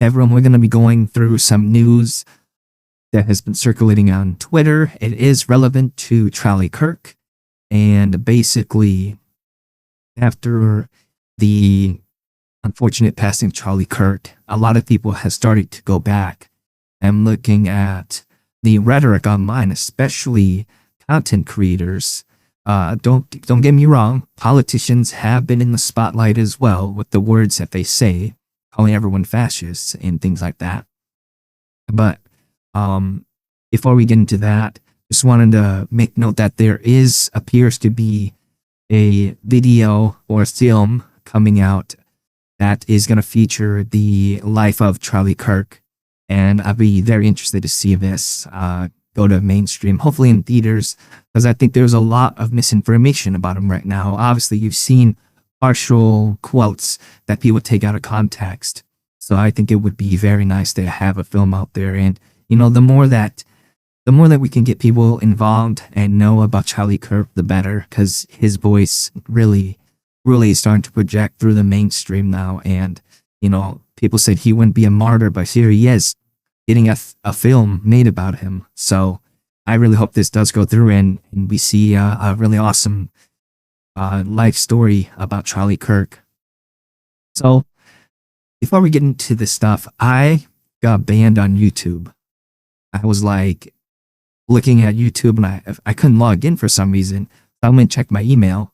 everyone, we're going to be going through some news that has been circulating on Twitter. It is relevant to Charlie Kirk. And basically, after the unfortunate passing of Charlie Kirk, a lot of people have started to go back and looking at the rhetoric online, especially content creators. Don't get me wrong, politicians have been in the spotlight as well with the words that they say, calling everyone fascists and things like that. But before we get into that, just wanted to make note that there appears to be a video or film coming out that is going to feature the life of Charlie Kirk. And I'll be very interested to see this go to mainstream, hopefully in theaters, because I think there's a lot of misinformation about him right now. Obviously, you've seen partial quotes that people take out of context. So I think it would be very nice to have a film out there. And, you know, the more that we can get people involved and know about Charlie Kirk, the better, because his voice really is starting to project through the mainstream now. And, you know, people said he wouldn't be a martyr, but here he is getting a film made about him. So I really hope this does go through and we see a really awesome life story about Charlie Kirk. So before we get into this stuff, I got banned on YouTube. I was like looking at YouTube and I couldn't log in for some reason. So I went and checked my email.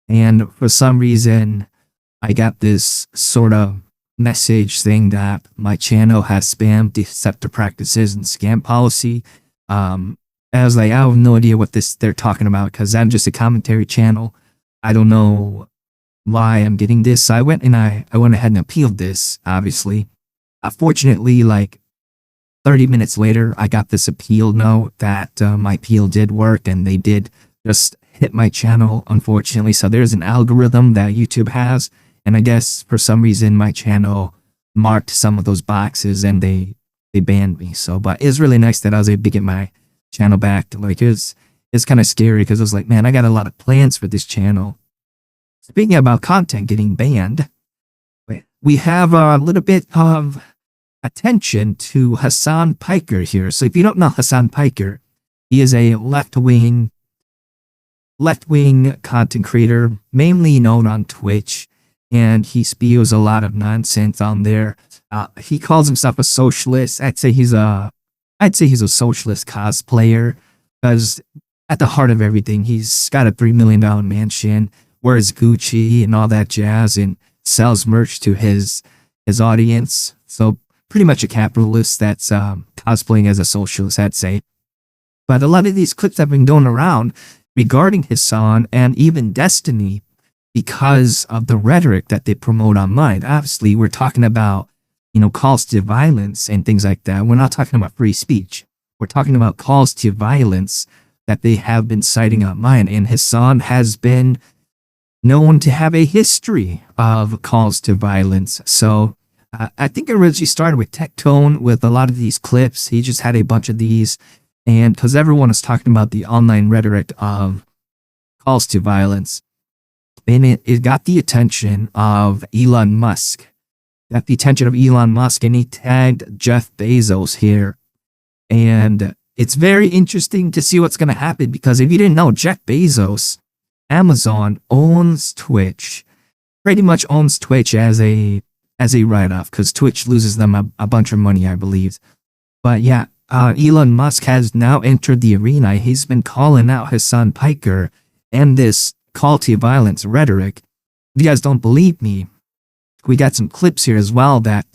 And for some reason, I got this sort of message saying that my channel has spam, deceptive practices, and scam policy. I was like, I have no idea what they're talking about because I'm just a commentary channel. I don't know why I'm getting this. So I went ahead and appealed this, obviously. Fortunately, like 30 minutes later, I got this appeal note that my appeal did work and they did just hit my channel, unfortunately. So there's an algorithm that YouTube has. And I guess for some reason my channel marked some of those boxes and they banned me. So, but it's really nice that I was able to get my channel back. Like it's kind of scary because I was like, man, I got a lot of plans for this channel. Speaking about content getting banned, we have a little bit of attention to Hasan Piker here. So if you don't know Hasan Piker, he is a left-wing content creator, mainly known on Twitch. And he spews a lot of nonsense on there. He calls himself a socialist. I'd say he's a socialist cosplayer because at the heart of everything, he's got a $3 million mansion, wears Gucci and all that jazz, and sells merch to his audience. So pretty much a capitalist that's cosplaying as a socialist, I'd say. But a lot of these clips have been going around regarding Hasan and even Destiny, because of the rhetoric that they promote online. Obviously, we're talking about, you know, calls to violence and things like that. We're not talking about free speech. We're talking about calls to violence that they have been citing online. And Hasan has been known to have a history of calls to violence. So I think it originally started with Tectone with a lot of these clips. He just had a bunch of these. And because everyone is talking about the online rhetoric of calls to violence, and it got the attention of Elon Musk. And he tagged Jeff Bezos here. And it's very interesting to see what's going to happen because if you didn't know, Jeff Bezos, Amazon owns Twitch. Pretty much owns Twitch as a write-off because Twitch loses them a bunch of money, I believe. But yeah, Elon Musk has now entered the arena. He's been calling out Hasan Piker and this call to violence rhetoric. If you guys don't believe me, we got some clips here as well that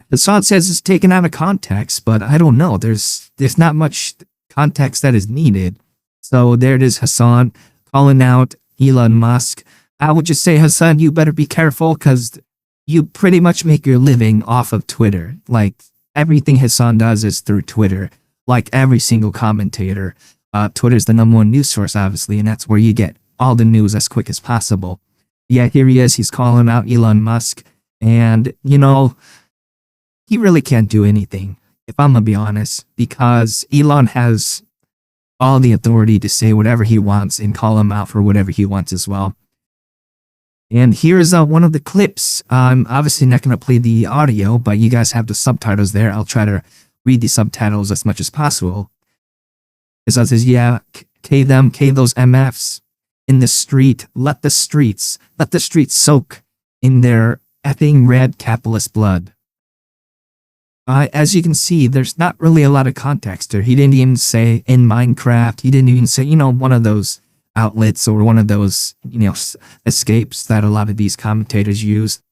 Hasan says is taken out of context, but I don't know. There's not much context that is needed. So there it is, Hasan calling out Elon Musk. I would just say, Hasan, you better be careful because you pretty much make your living off of Twitter. Like everything Hasan does is through Twitter, like every single commentator. Twitter's the #1 news source, obviously, and that's where you get all the news as quick as possible. Yeah, here he is. He's calling out Elon Musk. And, you know, he really can't do anything, if I'm going to be honest, because Elon has all the authority to say whatever he wants and call him out for whatever he wants as well. And here's one of the clips. I'm obviously not going to play the audio, but you guys have the subtitles there. I'll try to read the subtitles as much as possible. It says, yeah, K them, K those MFs in the street. Let the streets soak in their effing red capitalist blood. As you can see, there's not really a lot of context there. He didn't even say in Minecraft. He didn't even say, one of those outlets or one of those, escapes that a lot of these commentators use.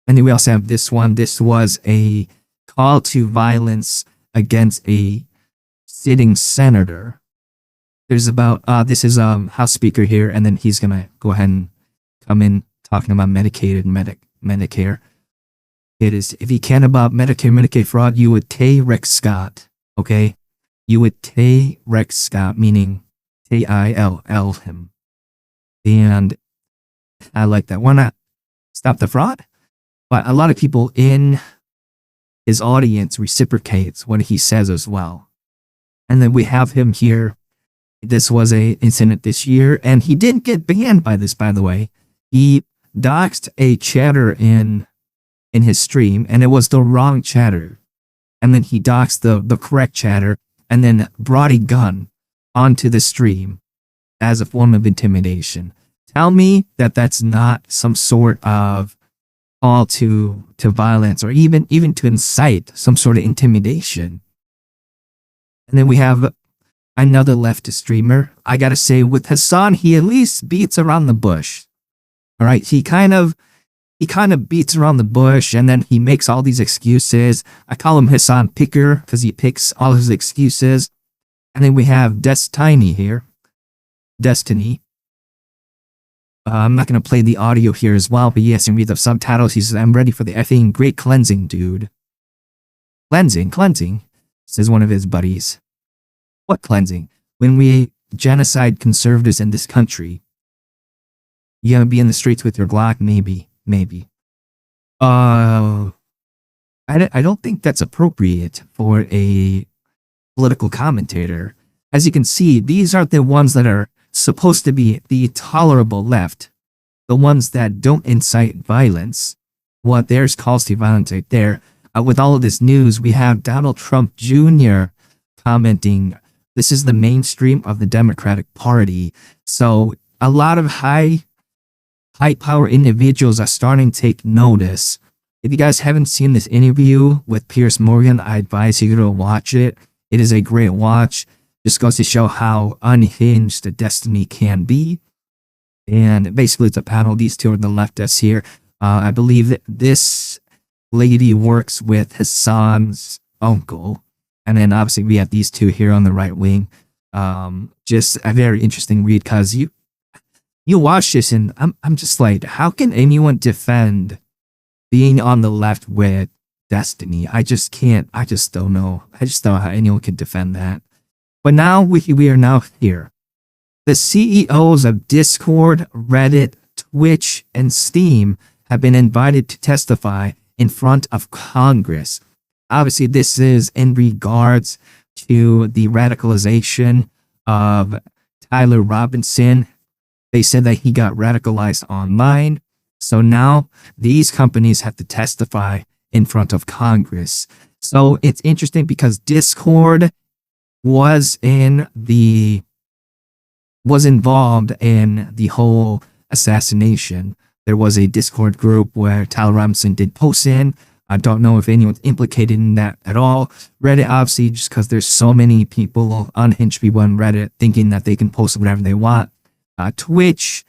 And then we also have this one. This was a call to violence against a sitting senator. There's about, this is House Speaker here, and then he's going to go ahead and come in talking about Medicaid and Medicare. It is, if you can about Medicaid fraud, you would Tay Rex Scott, okay? You would Tay Rex Scott, meaning T-I-L-L him. And I like that. Why not stop the fraud? But a lot of people in his audience reciprocates what he says as well. And then we have him here. This was a incident this year, and he didn't get banned by this, by the way. He doxed a chatter in his stream, and it was the wrong chatter. And then he doxed the correct chatter, and then brought a gun onto the stream as a form of intimidation. Tell me that that's not some sort of call to violence, or even to incite some sort of intimidation. And then we have another leftist streamer. I gotta say, with Hasan, he at least beats around the bush. All right, he kind of beats around the bush, and then he makes all these excuses. I call him Hasan Picker because he picks all his excuses. And then we have Destiny here. Destiny. I'm not going to play the audio here as well, but yes, you can read the subtitles. He says, I'm ready for the effing great cleansing, dude. Cleansing, says one of his buddies. What cleansing? When we genocide conservatives in this country, you gonna be in the streets with your Glock? Maybe. I don't think that's appropriate for a political commentator. As you can see, these are the ones that are supposed to be the tolerable left, the ones that don't incite violence. What there's calls to violence right there. With all of this news, we have Donald Trump Jr. commenting, this is the mainstream of the Democratic Party. So a lot of high power individuals are starting to take notice. If you guys haven't seen this interview with Piers Morgan, I advise you to watch it. It is a great watch. Just goes to show how unhinged the Destiny can be. And basically it's a panel. These two are the leftists here. I believe that this lady works with Hasan's uncle. And then obviously we have these two here on the right wing. Just a very interesting read, because you watch this and I'm just like, how can anyone defend being on the left with Destiny? I just can't. I just don't know. I just don't know how anyone can defend that. But now we are now here. The CEOs of Discord, Reddit, Twitch, and Steam have been invited to testify in front of Congress. Obviously, this is in regards to the radicalization of Tyler Robinson. They said that he got radicalized online. So now these companies have to testify in front of Congress. So it's interesting because Discord was involved in the whole assassination. There was a Discord group where Tyler Robinson did posts in. I don't know if anyone's implicated in that at all. Reddit, obviously, just because there's so many people, unhinged people on Reddit, thinking that they can post whatever they want. Twitch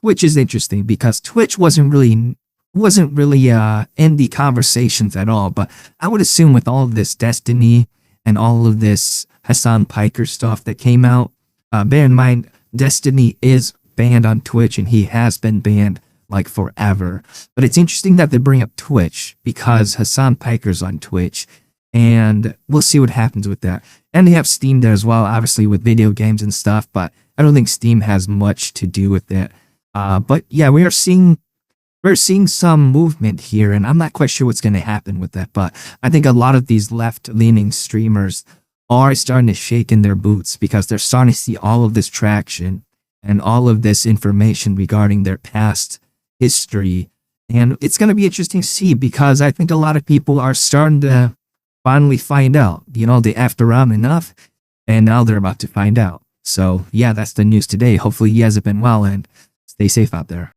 is interesting because Twitch wasn't really in the conversations at all. But I would assume with all of this Destiny and all of this Hasan Piker stuff that came out, bear in mind, Destiny is banned on Twitch and he has been banned like forever. But it's interesting that they bring up Twitch because Hasan Piker's on Twitch, and we'll see what happens with that. And they have Steam there as well, obviously with video games and stuff, but I don't think Steam has much to do with it. But yeah, we're seeing some movement here, and I'm not quite sure what's going to happen with that. But I think a lot of these left-leaning streamers are starting to shake in their boots because they're starting to see all of this traction. and all of this information regarding their past history. And it's going to be interesting to see because I think a lot of people are starting to finally find out. You know, they after around enough and now they're about to find out. So, yeah, that's the news today. Hopefully, you guys have been well and stay safe out there.